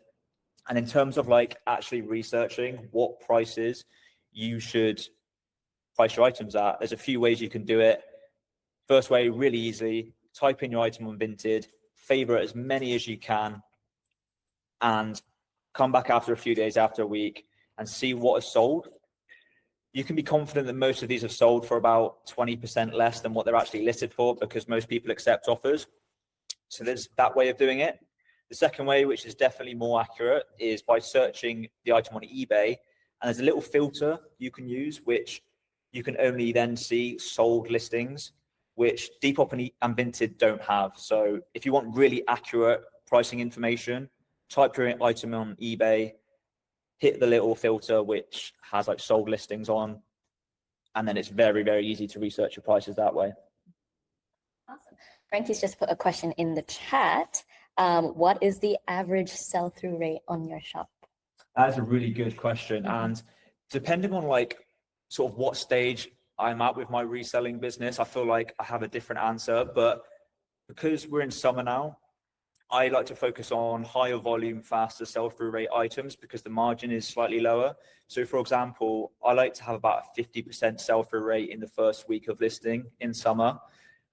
And in terms of like actually researching what prices you should price your items at, there's a few ways you can do it. First way, really easy, type in your item on Vinted, favorite as many as you can, and come back after a few days, after a week, and see what is sold. You can be confident that most of these have sold for about 20% less than what they're actually listed for, because most people accept offers. So there's that way of doing it. The second way, which is definitely more accurate, is by searching the item on eBay, and there's a little filter you can use, which you can only then see sold listings, which Depop and Vinted don't have. So if you want really accurate pricing information, type your item on eBay, hit the little filter which has like sold listings on, and then it's very, very easy to research your prices that way. Awesome. Frankie's just put a question in the chat. What is the average sell-through rate on your shop? That's a really good question. And depending on like sort of what stage I'm at with my reselling business, I feel like I have a different answer. But because we're in summer now, I like to focus on higher volume, faster sell-through rate items because the margin is slightly lower. So for example, I like to have about a 50% sell-through rate in the first week of listing in summer.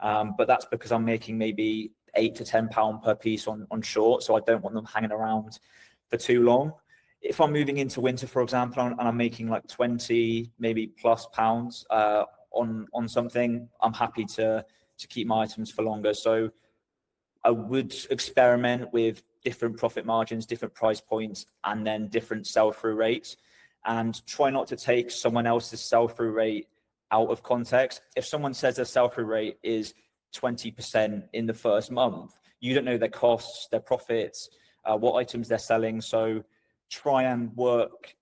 But that's because I'm making maybe £8 to £10 per piece on short. So I don't want them hanging around for too long. If I'm moving into winter, for example, and I'm making like 20, maybe plus pounds on something, I'm happy to keep my items for longer. So I would experiment with different profit margins, different price points, and then different sell-through rates, and try not to take someone else's sell-through rate out of context. If someone says their sell-through rate is 20% in the first month, you don't know their costs, their profits, what items they're selling. So try and work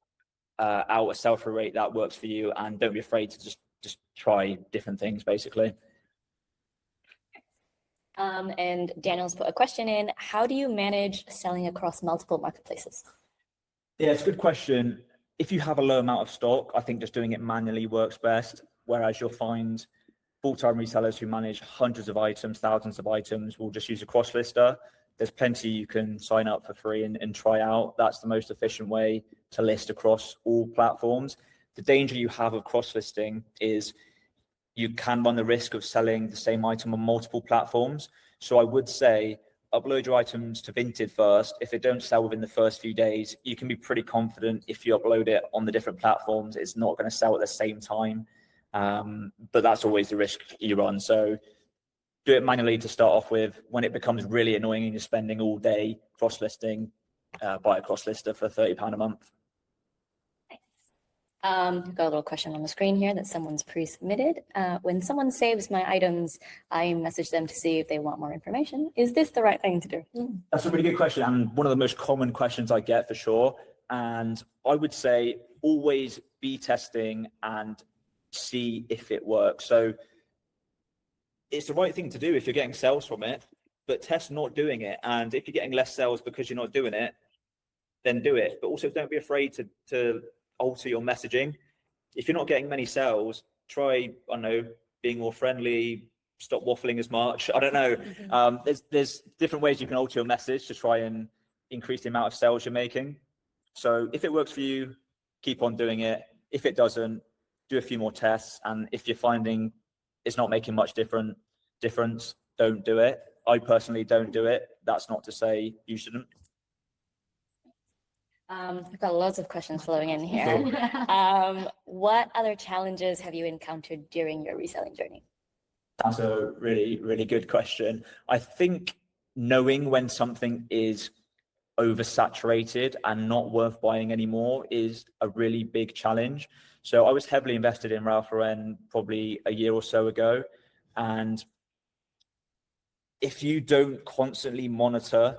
out a sell-through rate that works for you, and don't be afraid to just try different things, basically. And Daniel's put a question in: how do you manage selling across multiple marketplaces? Yeah, it's a good question. If you have a low amount of stock, I think just doing it manually works best. Whereas you'll find full-time resellers who manage hundreds of items, thousands of items, will just use a cross-lister. There's plenty you can sign up for free and try out. That's the most efficient way to list across all platforms. The danger you have of cross-listing is you can run the risk of selling the same item on multiple platforms. So I would say upload your items to Vinted first. If it don't sell within the first few days, you can be pretty confident if you upload it on the different platforms, it's not going to sell at the same time. But that's always the risk you run. So do it manually to start off with. When it becomes really annoying and you're spending all day cross-listing, buy a cross-lister for £30 a month. We've got a little question on the screen here that someone's pre-submitted. When someone saves my items, I message them to see if they want more information. Is this the right thing to do? That's a really good question, and one of the most common questions I get for sure. And I would say always be testing and see if it works. So it's the right thing to do if you're getting sales from it, but test not doing it. And if you're getting less sales because you're not doing it, then do it. But also don't be afraid to alter your messaging. If you're not getting many sales, try, I don't know, being more friendly, stop waffling as much. I don't know. There's different ways you can alter your message to try and increase the amount of sales you're making. So if it works for you, keep on doing it. If it doesn't, do a few more tests. And if you're finding it's not making much difference, don't do it. I personally don't do it. That's not to say you shouldn't. I've got loads of questions flowing in here. What other challenges have you encountered during your reselling journey? That's a really, really good question. I think knowing when something is oversaturated and not worth buying anymore is a really big challenge. So I was heavily invested in Ralph Lauren probably a year or so ago. And if you don't constantly monitor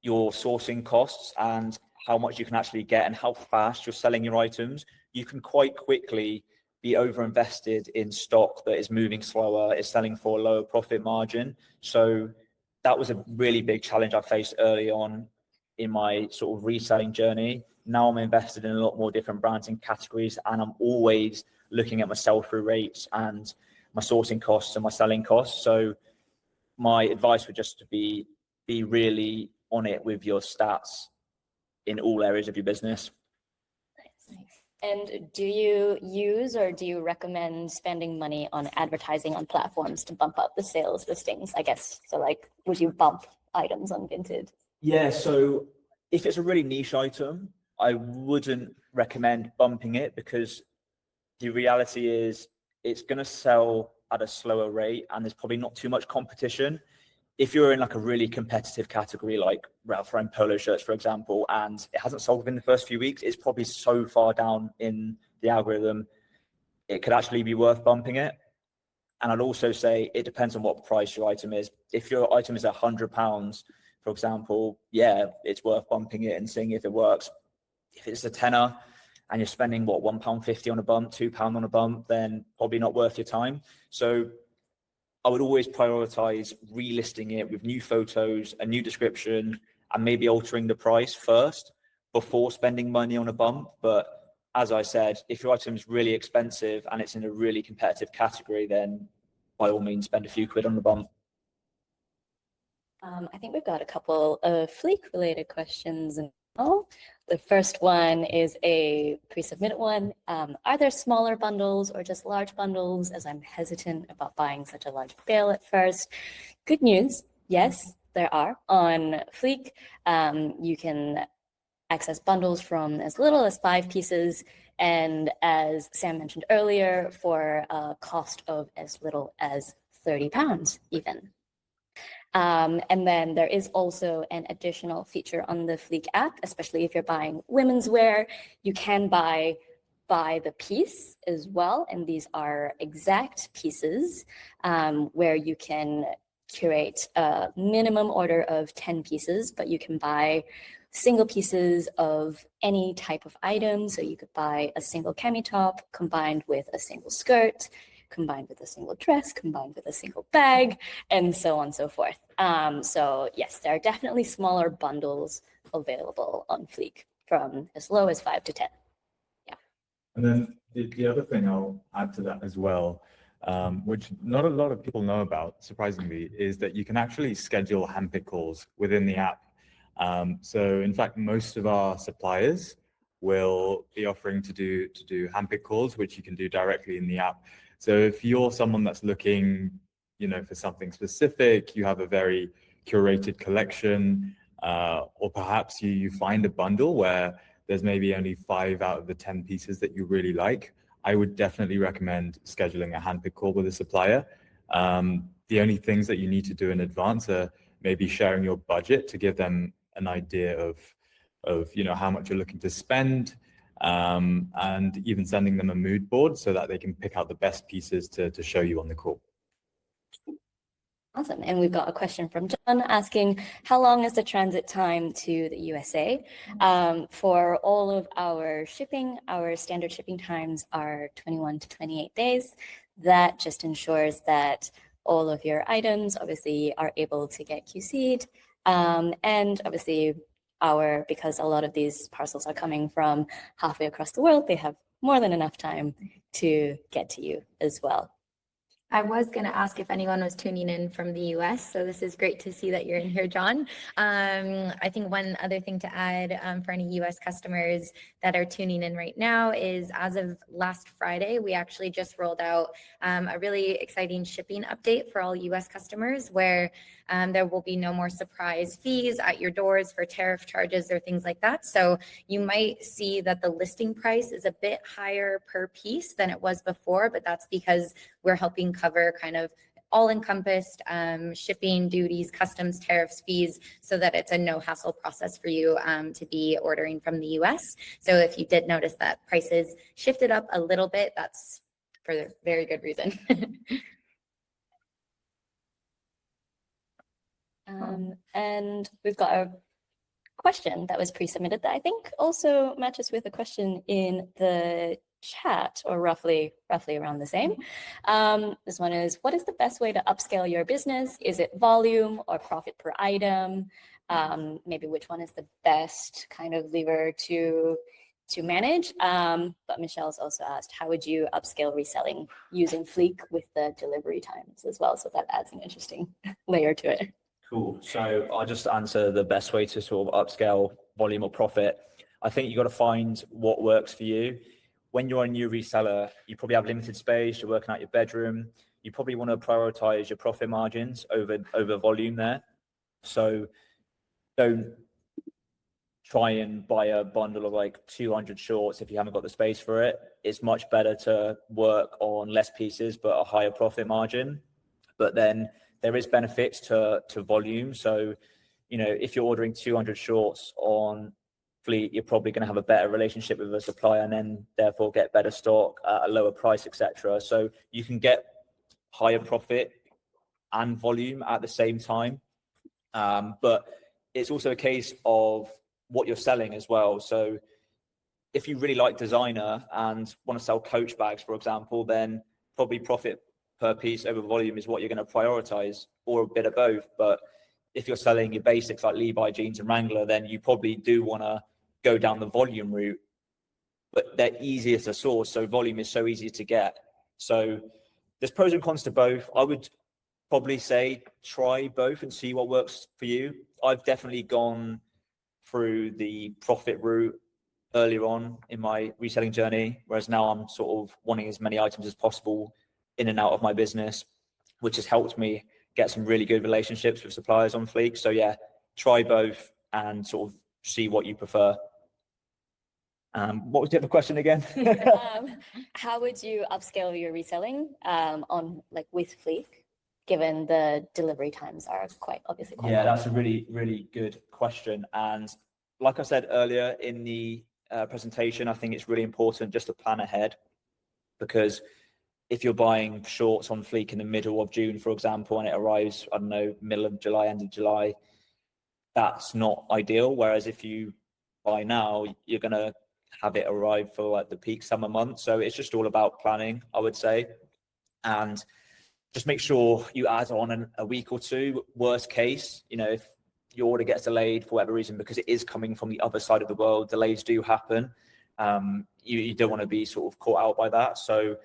your sourcing costs and how much you can actually get and how fast you're selling your items, you can quite quickly be overinvested in stock that is moving slower, is selling for a lower profit margin. So that was a really big challenge I faced early on in my sort of reselling journey. Now I'm invested in a lot more different brands and categories, and I'm always looking at my sell-through rates and my sourcing costs and my selling costs. So my advice would just to be really on it with your stats in all areas of your business. Nice. And do you use or do you recommend spending money on advertising on platforms to bump up the sales listings, I guess? So like, would you bump items on Vinted? Yeah, so if it's a really niche item, I wouldn't recommend bumping it because the reality is it's going to sell at a slower rate and there's probably not too much competition. If you're in like a really competitive category like Ralph Lauren polo shirts, for example, and it hasn't sold within the first few weeks, it's probably so far down in the algorithm, it could actually be worth bumping it. And I'd also say it depends on what price your item is. If your item is £100, for example, yeah, it's worth bumping it and seeing if it works. If it's a tenner and you're spending what, £1.50 on a bump, £2 on a bump, then probably not worth your time. So I would always prioritize relisting it with new photos, a new description, and maybe altering the price first before spending money on a bump. But as I said, if your item is really expensive and it's in a really competitive category, then by all means spend a few quid on the bump. I think we've got a couple of Fleek related questions. The first one is a pre-submitted one. Are there smaller bundles or just large bundles, as I'm hesitant about buying such a large bale at first? Good news, yes, there are. On Fleek, you can access bundles from as little as 5 pieces, and as Sam mentioned earlier, for a cost of as little as £30 even. And then there is also an additional feature on the Fleek app, especially if you're buying women's wear. You can buy by the piece as well, and these are exact pieces where you can curate a minimum order of 10 pieces, but you can buy single pieces of any type of item. So you could buy a single cami top combined with a single skirt, combined with a single dress, combined with a single bag, and so on and so forth. So yes, there are definitely smaller bundles available on Fleek from as low as 5 to 10. Yeah. And then the other thing I'll add to that as well, which not a lot of people know about, surprisingly, is that you can actually schedule handpick calls within the app. So in fact, most of our suppliers will be offering to do handpick calls, which you can do directly in the app. So if you're someone that's looking, for something specific, you have a very curated collection, or perhaps you find a bundle where there's maybe only 5 out of the 10 pieces that you really like, I would definitely recommend scheduling a handpick call with a supplier. The only things that you need to do in advance are maybe sharing your budget to give them an idea of how much you're looking to spend, and even sending them a mood board so that they can pick out the best pieces to show you on the call. Awesome. And we've got a question from John asking, how long is the transit time to the USA? For all of our shipping, our standard shipping times are 21 to 28 days. That just ensures that all of your items obviously are able to get QC'd. And obviously because a lot of these parcels are coming from halfway across the world, they have more than enough time to get to you as well. I was going to ask if anyone was tuning in from the US, so this is great to see that you're in here, John. I think one other thing to add for any US customers that are tuning in right now is, as of last Friday, we actually just rolled out a really exciting shipping update for all US customers, where there will be no more surprise fees at your doors for tariff charges or things like that. So you might see that the listing price is a bit higher per piece than it was before, but that's because we're helping cover kind of all-encompassed shipping, duties, customs, tariffs, fees, so that it's a no-hassle process for you to be ordering from the US. So if you did notice that prices shifted up a little bit, that's for a very good reason. And we've got a question that was pre-submitted that I think also matches with a question in the chat, or roughly around the same. This one is, what is the best way to upscale your business? Is it volume or profit per item? Maybe which one is the best kind of lever to manage? But Michelle's also asked, how would you upscale reselling using Fleek with the delivery times as well? So that adds an interesting layer to it. Cool. So I'll just answer the best way to sort of upscale volume or profit. I think you got to find what works for you. When you're a new reseller, you probably have limited space, you're working out your bedroom, you probably want to prioritize your profit margins over volume there. So don't try and buy a bundle of like 200 shorts if you haven't got the space for it. It's much better to work on less pieces but a higher profit margin. But then there is benefits to volume. So, you know, if you're ordering 200 shorts on Fleet, you're probably going to have a better relationship with a supplier and then therefore get better stock at a lower price, etc. So you can get higher profit and volume at the same time. But it's also a case of what you're selling as well. So if you really like designer and want to sell Coach bags, for example, then probably profit per piece over volume is what you're going to prioritize, or a bit of both. But if you're selling your basics like Levi jeans and Wrangler, then you probably do want to go down the volume route, but they're easier to source. So volume is so easy to get. So there's pros and cons to both. I would probably say try both and see what works for you. I've definitely gone through the profit route earlier on in my reselling journey, whereas now I'm sort of wanting as many items as possible in and out of my business, which has helped me get some really good relationships with suppliers on Fleek. So yeah, try both and sort of see what you prefer. What was the other question again? How would you upscale your reselling with Fleek, given the delivery times are quite obviously quite long? That's a really, really good question. And like I said earlier in the presentation, I think it's really important just to plan ahead, because if you're buying shorts on Fleek in the middle of June, for example, and it arrives, I don't know, middle of July, end of July, that's not ideal. Whereas if you buy now, you're going to have it arrive for like the peak summer months. So it's just all about planning, I would say. And just make sure you add on a week or two. Worst case, you know, if your order gets delayed for whatever reason, because it is coming from the other side of the world, delays do happen. You don't want to be sort of caught out by that. So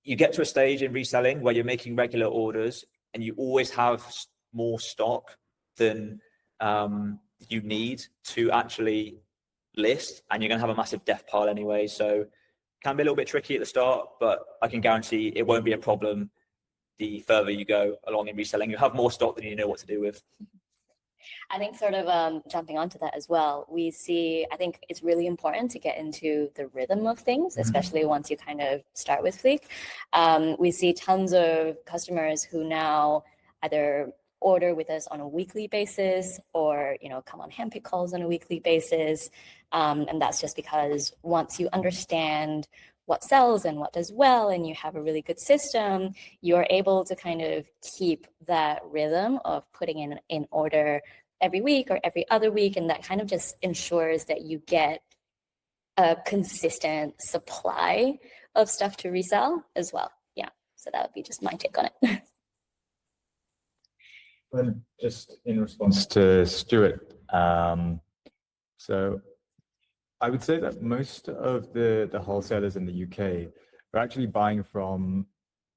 you get to a stage in reselling where you're making regular orders and you always have more stock than you need to actually list, and you're going to have a massive death pile anyway. So it can be a little bit tricky at the start, but I can guarantee it won't be a problem the further you go along in reselling. You have more stock than you know what to do with. I think sort of jumping onto that as well, I think it's really important to get into the rhythm of things, especially once you kind of start with Fleek. We see tons of customers who now either order with us on a weekly basis or, come on handpick calls on a weekly basis. And that's just because once you understand what sells and what does well, and you have a really good system, you're able to kind of keep that rhythm of putting in order every week or every other week. And that kind of just ensures that you get a consistent supply of stuff to resell as well. Yeah. So that would be just my take on it. And just in response to Stuart, so I would say that most of the wholesalers in the UK are actually buying from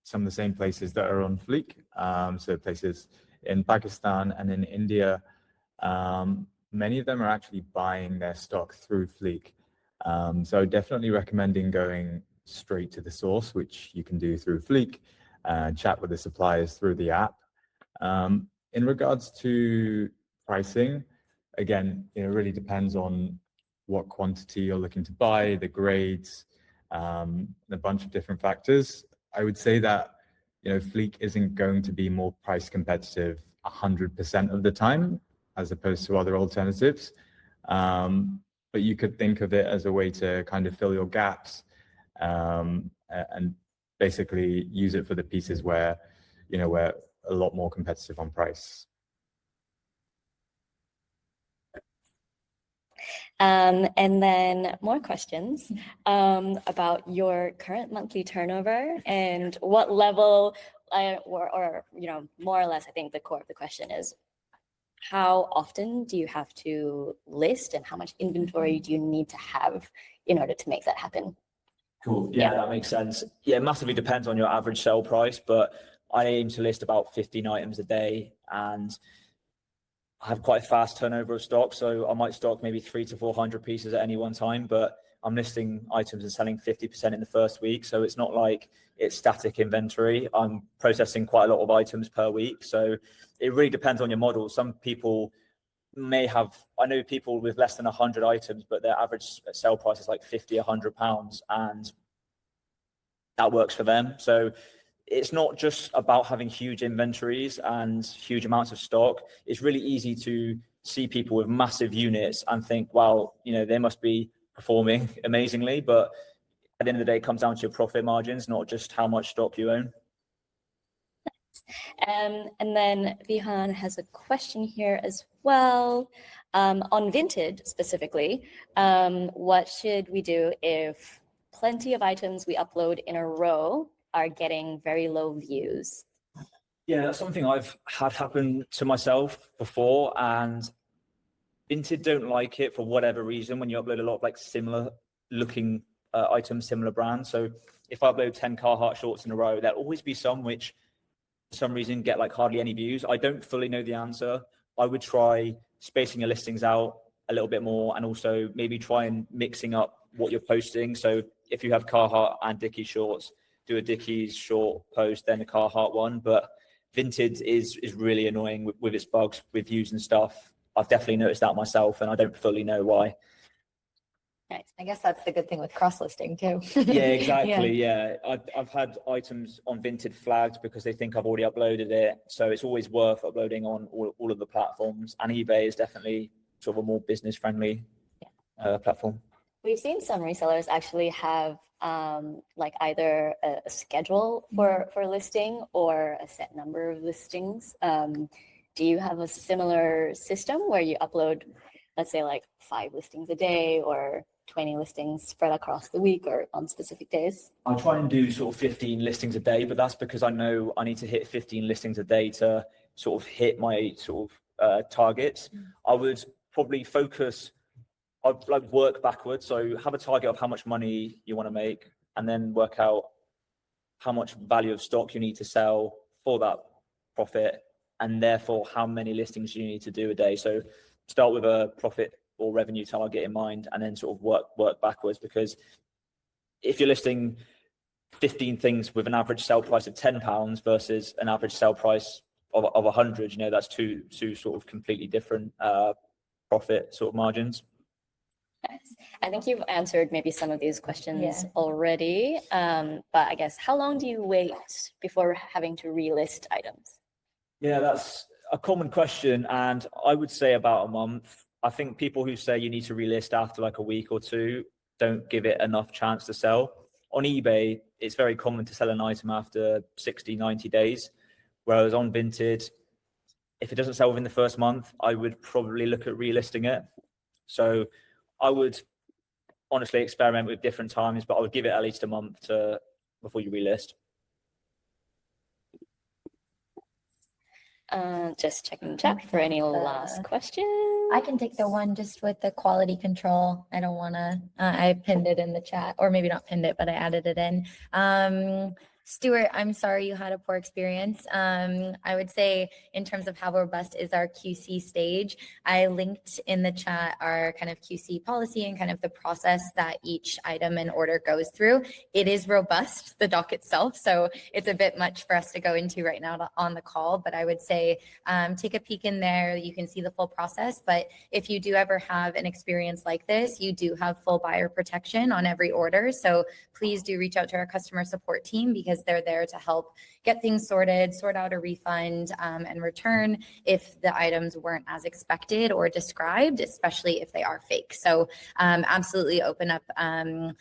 some of the same places that are on Fleek. So places in Pakistan and in India, many of them are actually buying their stock through Fleek. So definitely recommending going straight to the source, which you can do through Fleek, chat with the suppliers through the app. In regards to pricing, again, it really depends on what quantity you're looking to buy, the grades, a bunch of different factors. I would say that, Fleek isn't going to be more price competitive 100% of the time, as opposed to other alternatives. But you could think of it as a way to kind of fill your gaps, and basically use it for the pieces where, we're a lot more competitive on price. And then more questions about your current monthly turnover and what level, or more or less, I think the core of the question is, how often do you have to list and how much inventory do you need to have in order to make that happen? Cool. Yeah, that makes sense. Yeah, it massively depends on your average sell price, but I aim to list about 15 items a day, and I have quite a fast turnover of stock. So I might stock maybe 300 to 400 pieces at any one time, but I'm listing items and selling 50% in the first week. So it's not like it's static inventory. I'm processing quite a lot of items per week. So it really depends on your model. Some people I know people with less than 100 items, but their average sell price is like 50, £100, and that works for them. So it's not just about having huge inventories and huge amounts of stock. It's really easy to see people with massive units and think, wow, they must be performing amazingly. But at the end of the day, it comes down to your profit margins, not just how much stock you own. And then Vihan has a question here as well. On Vinted specifically, what should we do if plenty of items we upload in a row are getting very low views? Yeah, that's something I've had happen to myself before, and Vinted don't like it for whatever reason when you upload a lot of like similar looking items, similar brands. So if I upload 10 Carhartt shorts in a row, there'll always be some which for some reason get like hardly any views. I don't fully know the answer. I would try spacing your listings out a little bit more, and also maybe try and mixing up what you're posting. So if you have Carhartt and Dickies shorts, do a Dickies short post, then a Carhartt one. But Vinted is really annoying with its bugs with views and stuff. I've definitely noticed that myself, and I don't fully know why. Nice. I guess that's the good thing with cross-listing too. Yeah, exactly. Yeah. I've had items on Vinted flagged because they think I've already uploaded it. So it's always worth uploading on all of the platforms. And eBay is definitely sort of a more business-friendly platform. We've seen some resellers actually have like either a schedule for listing or a set number of listings. Do you have a similar system where you upload, let's say, like 5 listings a day or 20 listings spread across the week or on specific days? I try and do sort of 15 listings a day, but that's because I know I need to hit 15 listings a day to sort of hit my sort of targets. I would probably I'd like work backwards. So have a target of how much money you want to make, and then work out how much value of stock you need to sell for that profit, and therefore how many listings you need to do a day. So start with a profit or revenue target in mind, and then sort of work backwards. Because if you're listing 15 things with an average sell price of £10 versus an average sell price of 100, that's two sort of completely different profit sort of margins. Nice. I think you've answered maybe some of these questions already, but I guess how long do you wait before having to relist items? Yeah, that's a common question, and I would say about a month. I think people who say you need to relist after like a week or two don't give it enough chance to sell. On eBay, it's very common to sell an item after 60, 90 days, whereas on Vinted, if it doesn't sell within the first month, I would probably look at relisting it. So I would honestly experiment with different times, but I would give it at least a month before you relist. Just checking the chat for any last questions. I can take the one just with the quality control. I don't want to, I pinned it in the chat, or maybe not pinned it, but I added it in. Stuart, I'm sorry you had a poor experience. I would say in terms of how robust is our QC stage, I linked in the chat our kind of QC policy and kind of the process that each item and order goes through. It is robust, the doc itself, so it's a bit much for us to go into right now on the call, but I would say take a peek in there. You can see the full process, but if you do ever have an experience like this, you do have full buyer protection on every order. So please do reach out to our customer support team, because they're there to help get things sorted, sort out a refund and return if the items weren't as expected or described, especially if they are fake. So absolutely open up an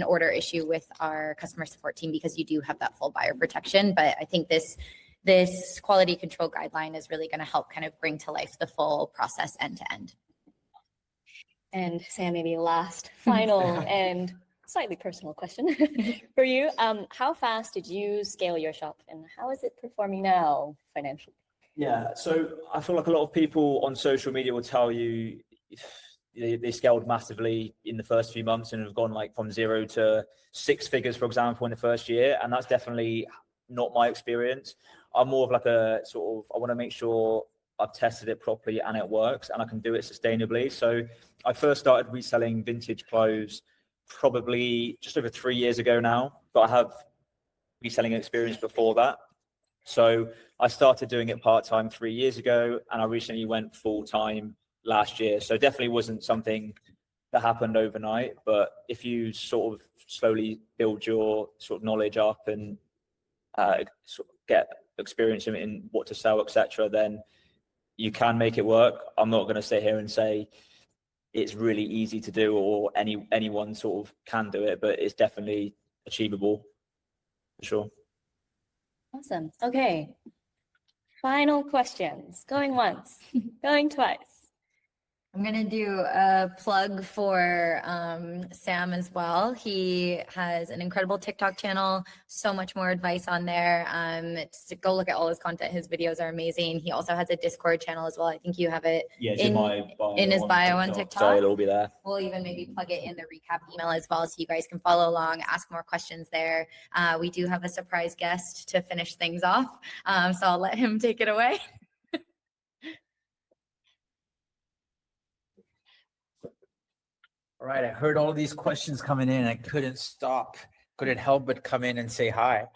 order issue with our customer support team, because you do have that full buyer protection. But I think this quality control guideline is really going to help kind of bring to life the full process end to end. And Sam, maybe last, final, and slightly personal question for you. How fast did you scale your shop, and how is it performing now financially? Yeah, so I feel like a lot of people on social media will tell you they scaled massively in the first few months and have gone like from 0 to 6 figures, for example, in the first year. And that's definitely not my experience. I'm more of like a sort of, I want to make sure I've tested it properly and it works and I can do it sustainably. So I first started reselling vintage clothes probably just over 3 years ago now, but I have reselling experience before that. So I started doing it part-time 3 years ago, and I recently went full-time last year. So definitely wasn't something that happened overnight, but if you sort of slowly build your sort of knowledge up and sort of get experience in what to sell, etc., then you can make it work. I'm not going to sit here and say it's really easy to do or anyone sort of can do it, but it's definitely achievable for sure. Awesome. Okay. Final questions. Going once, going twice. I'm going to do a plug for Sam as well. He has an incredible TikTok channel, so much more advice on there. Go look at all his content. His videos are amazing. He also has a Discord channel as well. I think you have it in his bio on TikTok. So it'll be there. We'll even maybe plug it in the recap email as well, so you guys can follow along, ask more questions there. We do have a surprise guest to finish things off, so I'll let him take it away. All right, I heard all these questions coming in. I couldn't help but come in and say hi.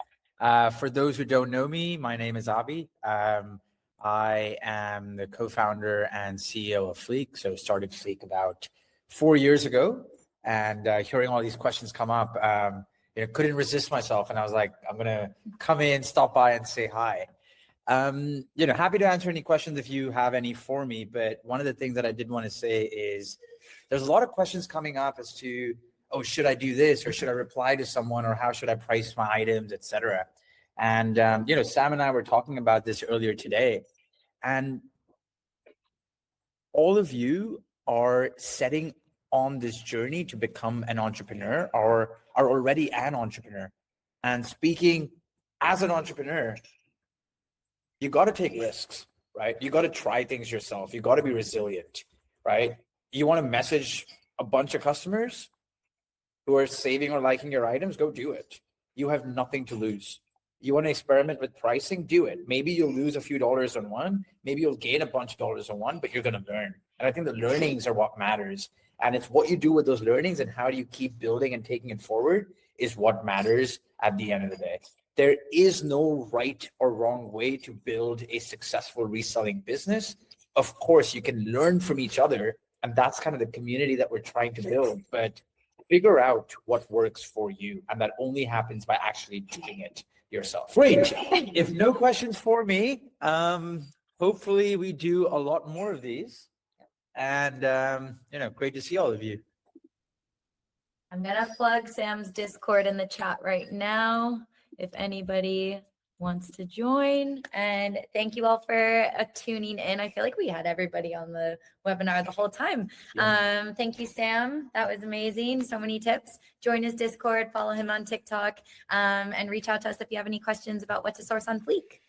For those who don't know me, my name is Abi. I am the co-founder and CEO of Fleek. So started Fleek about 4 years ago, and hearing all these questions come up, couldn't resist myself. And I was like, I'm going to come in, stop by and say hi. Happy to answer any questions if you have any for me. But one of the things that I did want to say is there's a lot of questions coming up as to, oh, should I do this, or should I reply to someone, or how should I price my items, etc. And, Sam and I were talking about this earlier today, and all of you are setting on this journey to become an entrepreneur, or are already an entrepreneur. And speaking as an entrepreneur, you got to take risks, right? You got to try things yourself. You got to be resilient, right? You want to message a bunch of customers who are saving or liking your items, go do it. You have nothing to lose. You want to experiment with pricing, do it. Maybe you'll lose a few dollars on one, maybe you'll gain a bunch of dollars on one, but you're going to learn. And I think the learnings are what matters. And it's what you do with those learnings and how do you keep building and taking it forward is what matters at the end of the day. There is no right or wrong way to build a successful reselling business. Of course, you can learn from each other, and that's kind of the community that we're trying to build, but figure out what works for you. And that only happens by actually doing it. yourself. Great. If no questions for me, hopefully we do a lot more of these. And, great to see all of you. I'm gonna plug Sam's Discord in the chat right now if anybody wants to join. And thank you all for tuning in. I feel like we had everybody on the webinar the whole time. Thank you, Sam. That was amazing. So many tips. Join his Discord, follow him on TikTok, and reach out to us if you have any questions about what to source on Fleek.